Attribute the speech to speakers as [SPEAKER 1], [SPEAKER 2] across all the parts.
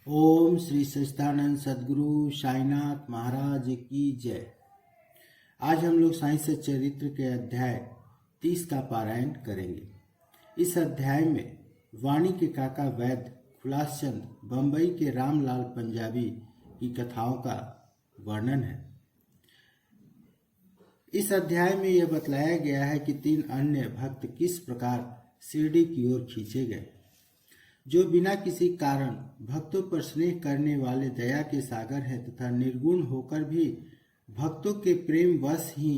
[SPEAKER 1] ओम श्री सच्चिदानंद सद्गुरु साईनाथ महाराज की जय। आज हम लोग साईं सच्चरित्र के अध्याय 30 का पारायण करेंगे। इस अध्याय में वाणी के काका वैद्य खुलासचंद बंबई के रामलाल पंजाबी की कथाओं का वर्णन है। इस अध्याय में यह बतलाया गया है कि 3 अन्य भक्त किस प्रकार शिरडी की ओर खींचे गए, जो बिना किसी कारण भक्तों पर स्नेह करने वाले दया के सागर हैं तथा निर्गुण होकर भी भक्तों के प्रेम वश ही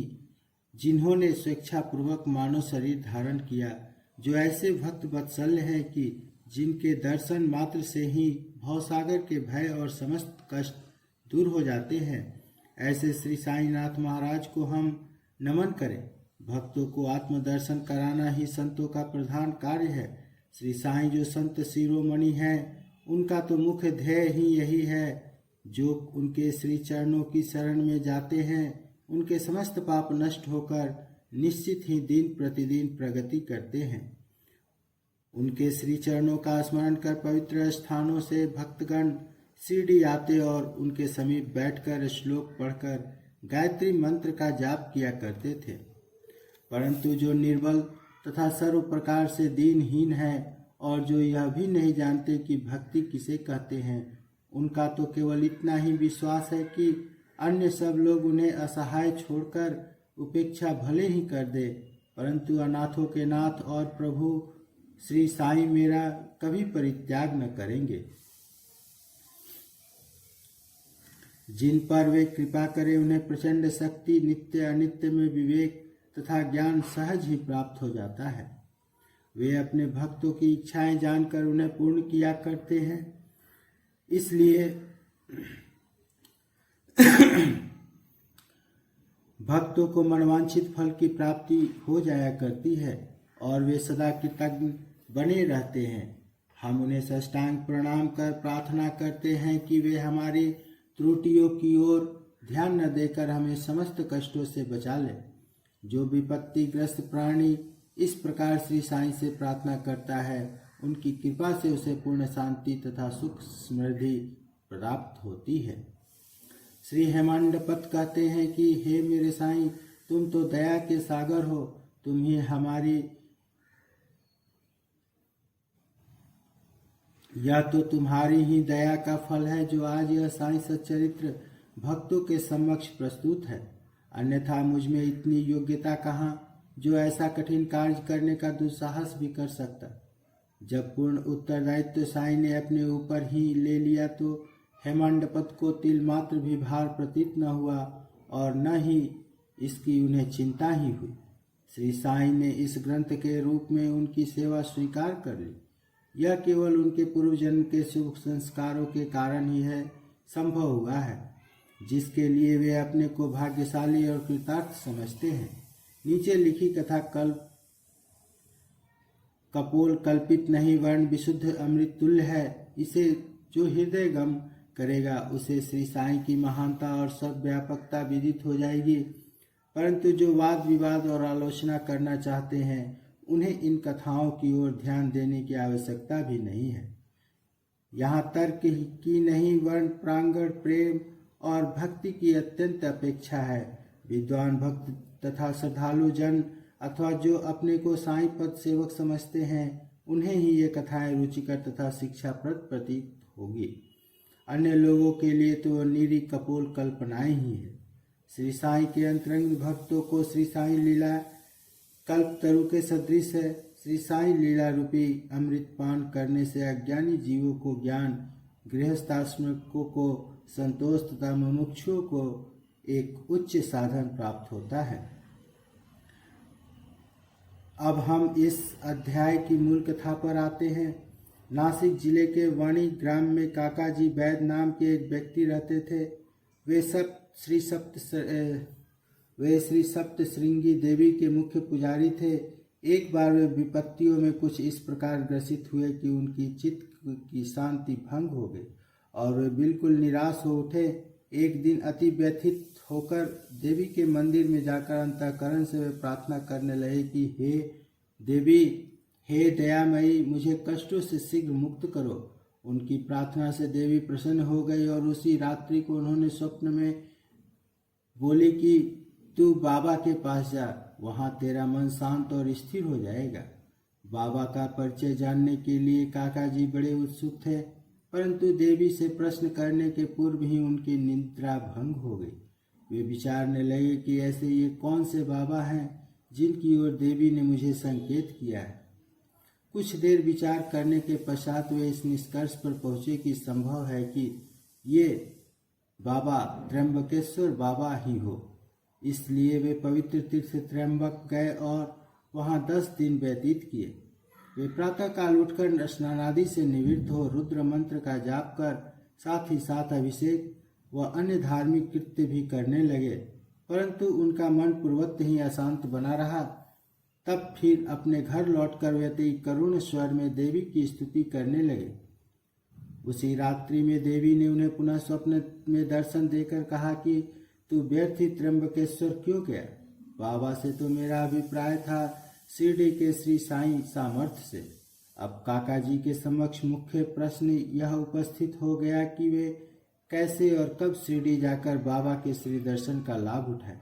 [SPEAKER 1] जिन्होंने स्वेच्छापूर्वक मानव शरीर धारण किया, जो ऐसे भक्त वत्सल्य हैं कि जिनके दर्शन मात्र से ही भवसागर के भय और समस्त कष्ट दूर हो जाते हैं, ऐसे श्री साईनाथ महाराज को हम नमन करें। भक्तों को आत्मदर्शन कराना ही संतों का प्रधान कार्य है। श्री साईं जो संत शिरोमणि हैं, उनका तो मुख्य ध्येय ही यही है। जो उनके श्री चरणों की शरण में जाते हैं, उनके समस्त पाप नष्ट होकर निश्चित ही दिन प्रतिदिन प्रगति करते हैं। उनके श्री चरणों का स्मरण कर पवित्र स्थानों से भक्तगण शिरडी आते और उनके समीप बैठकर श्लोक पढ़कर गायत्री मंत्र का जाप किया करते थे। परंतु जो निर्बल तथा सर्व प्रकार से दीनहीन है और जो यह भी नहीं जानते कि भक्ति किसे कहते हैं, उनका तो केवल इतना ही विश्वास है कि अन्य सब लोग उन्हें असहाय छोड़कर उपेक्षा भले ही कर दे, परंतु अनाथों के नाथ और प्रभु श्री साईं मेरा कभी परित्याग न करेंगे। जिन पर वे कृपा करें, उन्हें प्रचंड शक्ति, नित्य अनित्य में विवेक तथा ज्ञान सहज ही प्राप्त हो जाता है। वे अपने भक्तों की इच्छाएं जानकर उन्हें पूर्ण किया करते हैं। इसलिए भक्तों को मनवांछित फल की प्राप्ति हो जाया करती है और वे सदा कृतज्ञ बने रहते हैं। हम उन्हें साष्टांग प्रणाम कर प्रार्थना करते हैं कि वे हमारी त्रुटियों की ओर ध्यान न देकर हमें समस्त कष्टों से बचा लें। जो विपत्तिग्रस्त प्राणी इस प्रकार श्री साईं से प्रार्थना करता है, उनकी कृपा से उसे पूर्ण शांति तथा सुख समृद्धि प्राप्त होती है। श्री हेमांडपत कहते हैं कि हे मेरे साईं, तुम तो दया के सागर हो। तुम ही हमारी या तो तुम्हारी ही दया का फल है जो आज यह साईं सच्चरित्र भक्तों के समक्ष प्रस्तुत है। अन्यथा मुझ में इतनी योग्यता कहाँ जो ऐसा कठिन कार्य करने का दुस्साहस भी कर सकता। जब पूर्ण उत्तरदायित्व साईं ने अपने ऊपर ही ले लिया तो हेमांडपत को तिल मात्र भी भार प्रतीत न हुआ और न ही इसकी उन्हें चिंता ही हुई। श्री साईं ने इस ग्रंथ के रूप में उनकी सेवा स्वीकार कर ली। यह केवल उनके पूर्व जन्म के शुभ संस्कारों के कारण ही है संभव हुआ है, जिसके लिए वे अपने को भाग्यशाली और कृतार्थ समझते हैं। नीचे लिखी कथा कपोल कल्पित नहीं, वर्ण विशुद्ध अमृत तुल्य है। इसे जो हृदय गम करेगा, उसे श्री साईं की महानता और सर्वव्यापकता विदित हो जाएगी। परंतु जो वाद विवाद और आलोचना करना चाहते हैं, उन्हें इन कथाओं की ओर ध्यान देने की आवश्यकता भी नहीं है। यहाँ तर्क की नहीं, वर्ण प्रांगण प्रेम और भक्ति की अत्यंत अपेक्षा है। विद्वान भक्त तथा श्रद्धालु जन अथवा जो अपने को साईं पद सेवक समझते हैं, उन्हें ही ये कथाएं रुचिकर तथा शिक्षाप्रद प्रतीत होगी। अन्य लोगों के लिए तो निरी कपोल कल्पनाएं ही है। श्री साईं के अंतरंग भक्तों को श्री साईं लीला कल्प तरु के सदृश है। श्री साईं लीला रूपी अमृत पान करने से अज्ञानी जीवों को ज्ञान, गृहस्थाश्रमिकों को संतोष तथा मुमुक्षुओं को एक उच्च साधन प्राप्त होता है। अब हम इस अध्याय की मूल कथा पर आते हैं। नासिक जिले के वाणी ग्राम में काका जी वैद्य नाम के एक व्यक्ति रहते थे। वे श्री सप्त श्रृंगी देवी के मुख्य पुजारी थे। एक बार वे विपत्तियों में कुछ इस प्रकार ग्रसित हुए कि उनकी चित्त की शांति भंग हो गई और वे बिल्कुल निराश हो उठे। एक दिन अति व्यथित होकर देवी के मंदिर में जाकर अंतःकरण से वे प्रार्थना करने लगे कि हे देवी, हे दयामयी, मुझे कष्टों से शीघ्र मुक्त करो उनकी प्रार्थना से देवी प्रसन्न हो गई और उसी रात्रि को उन्होंने स्वप्न में बोली कि तू बाबा के पास जा, वहाँ तेरा मन शांत और स्थिर हो जाएगा। बाबा का परिचय जानने के लिए काका जी बड़े उत्सुक थे, परंतु देवी से प्रश्न करने के पूर्व ही उनकी निद्रा भंग हो गई। वे विचारने लगे कि ऐसे ये कौन से बाबा हैं जिनकी ओर देवी ने मुझे संकेत किया है। कुछ देर विचार करने के पश्चात वे इस निष्कर्ष पर पहुंचे कि संभव है कि ये बाबा त्र्यंबकेश्वर बाबा ही हो। इसलिए वे पवित्र तीर्थ त्र्यंबक गए और वहां 10 दिन व्यतीत किए। वे प्रातःकाल उठकर स्नानादि से निवृत्त हो रुद्र मंत्र का जाप कर साथ ही साथ अभिषेक व अन्य धार्मिक कृत्य भी करने लगे, परंतु उनका मन पूर्वत ही अशांत बना रहा। तब फिर अपने घर लौटकर वे करुण स्वर में देवी की स्तुति करने लगे। उसी रात्रि में देवी ने उन्हें पुनः स्वप्न में दर्शन देकर कहा कि तू व्यर्थ ही त्र्यंबकेश्वर क्यों गया? बाबा से तो मेरा अभिप्राय था शिरडी के श्री साईं सामर्थ्य से। अब काका जी के समक्ष मुख्य प्रश्न यह उपस्थित हो गया कि वे कैसे और कब शिरडी जाकर बाबा के श्री दर्शन का लाभ उठाए।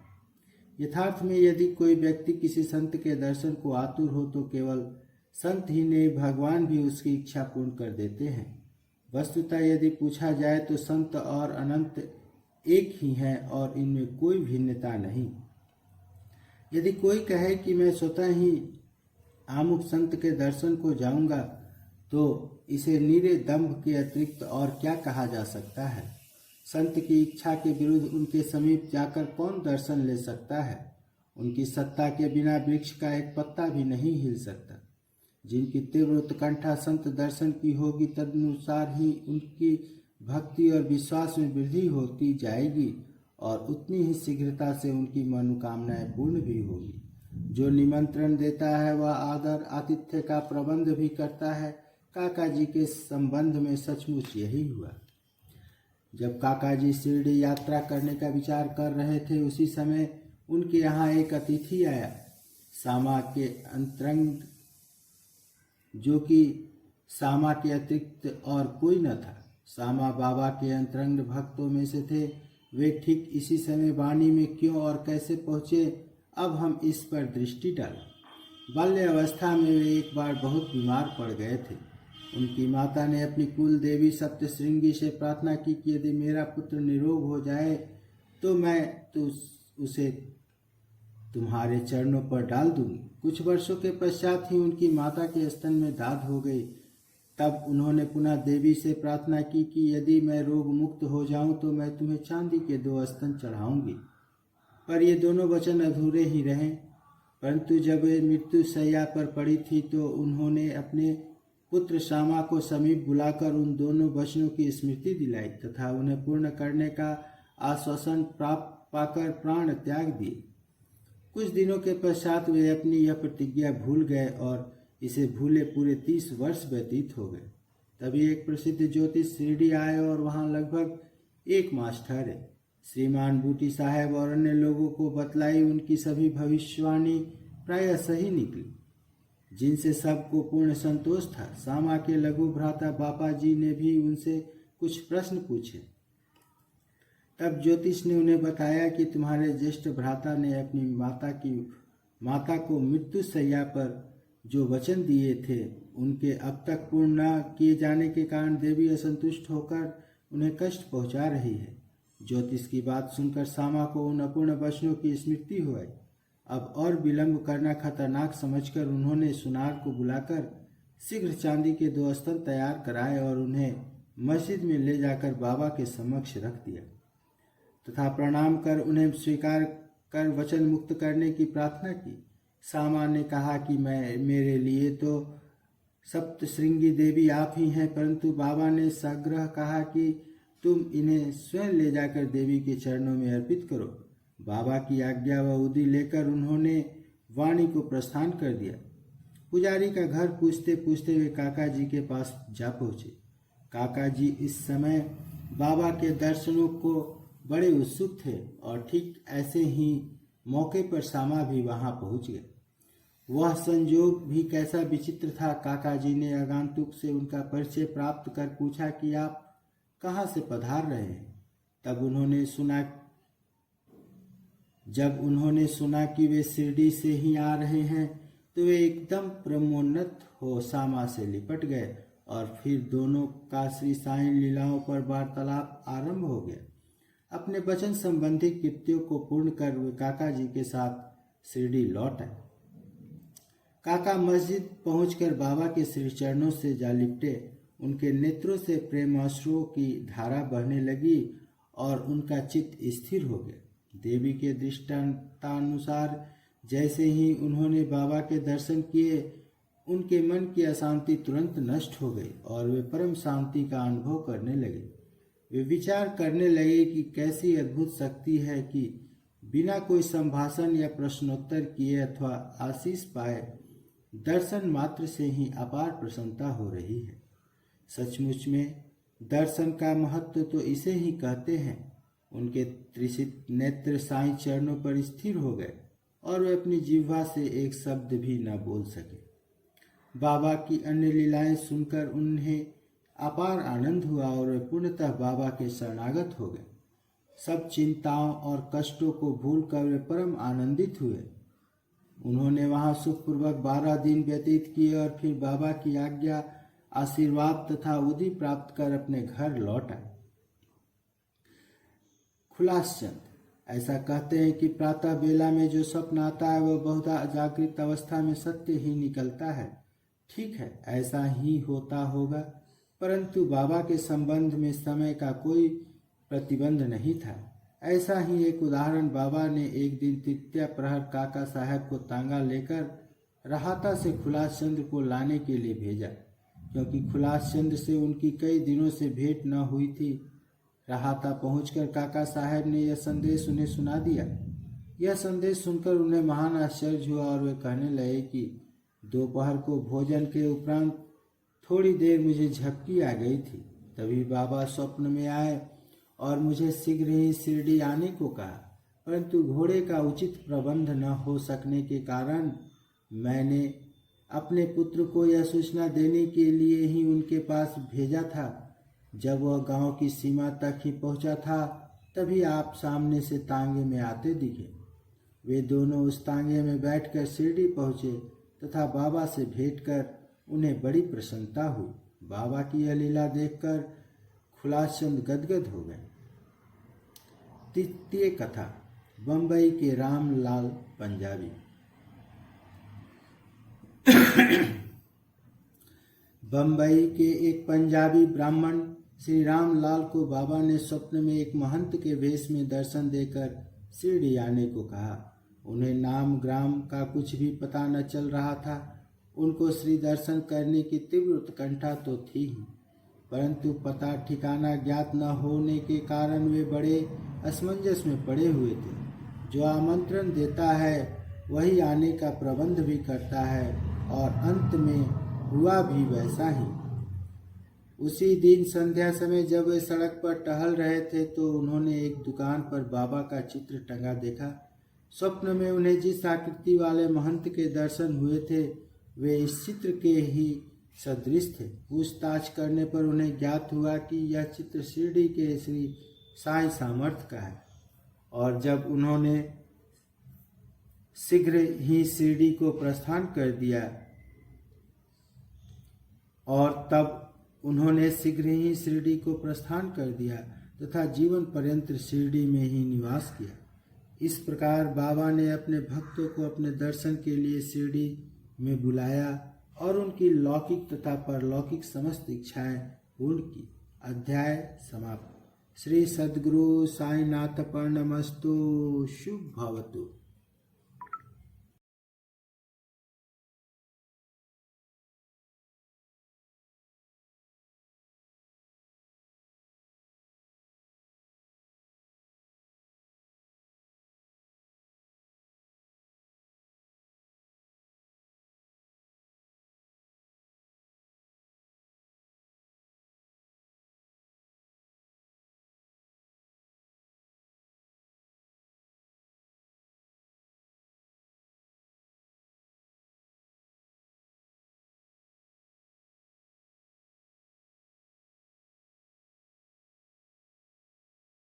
[SPEAKER 1] यथार्थ में यदि कोई व्यक्ति किसी संत के दर्शन को आतुर हो तो केवल संत ही नहीं, भगवान भी उसकी इच्छा पूर्ण कर देते हैं। वस्तुतः यदि पूछा जाए तो संत और अनंत एक ही हैं और इनमें कोई भिन्नता नहीं। यदि कोई कहे कि मैं स्वतः ही आमुख संत के दर्शन को जाऊंगा तो इसे नीरे दंभ के अतिरिक्त और क्या कहा जा सकता है। संत की इच्छा के विरुद्ध उनके समीप जाकर कौन दर्शन ले सकता है? उनकी सत्ता के बिना वृक्ष का एक पत्ता भी नहीं हिल सकता। जिनकी तीव्र उत्कंठा संत दर्शन की होगी तदनुसार ही उनकी भक्ति और विश्वास में वृद्धि होती जाएगी और उतनी ही शीघ्रता से उनकी मनोकामनाएं पूर्ण भी होगी। जो निमंत्रण देता है वह आदर आतिथ्य का प्रबंध भी करता है। काका जी के संबंध में सचमुच यही हुआ। जब काका जी शिरडी यात्रा करने का विचार कर रहे थे उसी समय उनके यहाँ एक अतिथि आया, सामा के अंतरंग, जो कि सामा के अतिरिक्त और कोई न था। सामा बाबा के अंतरंग भक्तों में से थे। वे ठीक इसी समय वाणी में क्यों और कैसे पहुँचे, अब हम इस पर दृष्टि डालें। बाल्य अवस्था में वे एक बार बहुत बीमार पड़ गए थे। उनकी माता ने अपनी कुल देवी सप्तश्रृंगी से प्रार्थना की कि यदि मेरा पुत्र निरोग हो जाए तो मैं उसे तुम्हारे चरणों पर डाल दूंगी। कुछ वर्षों के पश्चात ही उनकी माता के स्तन में दाद हो गई। तब उन्होंने पुनः देवी से प्रार्थना की कि यदि मैं रोग मुक्त हो जाऊं तो मैं तुम्हें चांदी के 2 स्तन चढ़ाऊंगी। पर ये दोनों वचन अधूरे ही रहे। परंतु जब वे मृत्यु शैया पर पड़ी थी तो उन्होंने अपने पुत्र श्यामा को समीप बुलाकर उन दोनों वचनों की स्मृति दिलाई तथा उन्हें पूर्ण करने का आश्वासन प्राप्त पाकर प्राण त्याग दिए। कुछ दिनों के पश्चात वे अपनी यह प्रतिज्ञा भूल गए और इसे भूले पूरे 30 वर्ष व्यतीत हो गए। तभी एक प्रसिद्ध ज्योतिष शिरडी आए और वहां लगभग 1 मास ठहरे। श्रीमान बूटी साहब और अन्य लोगों को बतलाई उनकी सभी भविष्यवाणी प्रायः सही निकली, जिनसे सबको पूर्ण संतोष था। सामा के लघु भ्राता बापा जी ने भी उनसे कुछ प्रश्न पूछे। तब ज्योतिष ने उन्हें बताया कि तुम्हारे ज्येष्ठ भ्राता ने अपनी माता को मृत्यु शैया पर जो वचन दिए थे उनके अब तक पूर्ण न किए जाने के कारण देवी असंतुष्ट होकर उन्हें कष्ट पहुंचा रही है। ज्योतिष की बात सुनकर सामा को उन अपूर्ण वचनों की स्मृति हुई। अब और विलंब करना खतरनाक समझकर उन्होंने सुनार को बुलाकर शीघ्र चांदी के 2 स्तन तैयार कराए और उन्हें मस्जिद में ले जाकर बाबा के समक्ष रख दिया तथा प्रणाम कर उन्हें स्वीकार कर वचन मुक्त करने की प्रार्थना की। सामा ने कहा कि मेरे लिए तो सप्तश्रृंगी देवी आप ही हैं, परंतु बाबा ने साग्रह कहा कि तुम इन्हें स्वयं ले जाकर देवी के चरणों में अर्पित करो। बाबा की आज्ञा व उदी लेकर उन्होंने वाणी को प्रस्थान कर दिया। पुजारी का घर पूछते पूछते वे काका जी के पास जा पहुँचे। काका जी इस समय बाबा के दर्शनों को बड़े उत्सुक थे और ठीक ऐसे ही मौके पर सामा भी वहां पहुंच गए। वह संयोग भी कैसा विचित्र था। काका जी ने आगंतुक से उनका परिचय प्राप्त कर पूछा कि आप कहाँ से पधार रहे हैं। जब उन्होंने सुना कि वे शिरडी से ही आ रहे हैं तो वे एकदम प्रमोन्नत हो सामा से लिपट गए और फिर दोनों का श्री साईं लीलाओं पर वार्तालाप आरंभ हो गया। अपने वचन संबंधी कृत्यों को पूर्ण कर वे काका जी के साथ शिरडी लौट आए। काका मस्जिद पहुंचकर बाबा के श्री चरणों से जा लिपटे। उनके नेत्रों से प्रेमाश्रुओं की धारा बहने लगी और उनका चित्त स्थिर हो गया। देवी के दृष्टांतानुसार जैसे ही उन्होंने बाबा के दर्शन किए, उनके मन की अशांति तुरंत नष्ट हो गई और वे परम शांति का अनुभव करने लगे। वे विचार करने लगे कि कैसी अद्भुत शक्ति है कि बिना कोई संभाषण या प्रश्नोत्तर किए अथवा आशीष पाए दर्शन मात्र से ही अपार प्रसन्नता हो रही है। सचमुच में दर्शन का महत्व तो इसे ही कहते हैं। उनके त्रिशित नेत्र साईं चरणों पर स्थिर हो गए और वे अपनी जिह्वा से एक शब्द भी न बोल सके। बाबा की अन्य लीलाएं सुनकर उन्हें अपार आनंद हुआ और वे पूर्णतः बाबा के शरणागत हो गए। सब चिंताओं और कष्टों को भूलकर वे परम आनंदित हुए। उन्होंने वहां सुखपूर्वक 12 दिन व्यतीत किए और फिर बाबा की आज्ञा, आशीर्वाद तथा उदी प्राप्त कर अपने घर लौट आए। खुलासचंद ऐसा कहते हैं कि प्रातः बेला में जो स्वप्न आता है वह बहुधा जागृत अवस्था में सत्य ही निकलता है। ठीक है, ऐसा ही होता होगा, परंतु बाबा के संबंध में समय का कोई प्रतिबंध नहीं था। ऐसा ही एक उदाहरण बाबा ने एक दिन तृतीया प्रहर काका साहब को तांगा लेकर राहता से खुलासचंद्र को लाने के लिए भेजा, क्योंकि खुलासचंद्र से उनकी कई दिनों से भेंट न हुई थी। राहता पहुंचकर काका साहब ने यह संदेश उन्हें सुना दिया। यह संदेश सुनकर उन्हें महान आश्चर्य हुआ और वे कहने लगे कि दोपहर को भोजन के उपरांत थोड़ी देर मुझे झपकी आ गई थी। तभी बाबा स्वप्न में आए और मुझे शीघ्र ही शिरडी आने को कहा, परंतु घोड़े का उचित प्रबंध न हो सकने के कारण मैंने अपने पुत्र को यह सूचना देने के लिए ही उनके पास भेजा था। जब वह गांव की सीमा तक ही पहुंचा था तभी आप सामने से तांगे में आते दिखे। वे दोनों उस तांगे में बैठकर शिरडी पहुंचे तथा बाबा से भेंट कर उन्हें बड़ी प्रसन्नता हुई। बाबा की यह लीला देखकर खुलासचंद गदगद हो गए। तृतीय कथा, बम्बई के रामलाल पंजाबी। बम्बई के एक पंजाबी ब्राह्मण श्री रामलाल को बाबा ने स्वप्न में एक महंत के वेश में दर्शन देकर शिरडी आने को कहा। उन्हें नाम ग्राम का कुछ भी पता न चल रहा था। उनको श्री दर्शन करने की तीव्र उत्कंठा तो थी ही, परंतु पता ठिकाना ज्ञात न होने के कारण वे बड़े असमंजस में पड़े हुए थे। जो आमंत्रण देता है वही आने का प्रबंध भी करता है और अंत में हुआ भी वैसा ही। उसी दिन संध्या समय जब वे सड़क पर टहल रहे थे तो उन्होंने एक दुकान पर बाबा का चित्र टंगा देखा। स्वप्न में उन्हें जिस आकृति वाले महंत के दर्शन हुए थे वे इस चित्र के ही सदृश थे। पूछताछ करने पर उन्हें ज्ञात हुआ कि यह चित्र शिरडी के श्री साईं सामर्थ्य का है। और जब उन्होंने शीघ्र ही शिरडी को प्रस्थान कर दिया तथा जीवन पर्यंत शिरडी में ही निवास किया। इस प्रकार बाबा ने अपने भक्तों को अपने दर्शन के लिए शिरडी में बुलाया और उनकी लौकिक तथा परलौकिक समस्त इच्छाएं पूर्ण की। अध्याय समाप्त। श्री सद्गुरु साईनाथ प्रणमस्तु। शुभ भवतु।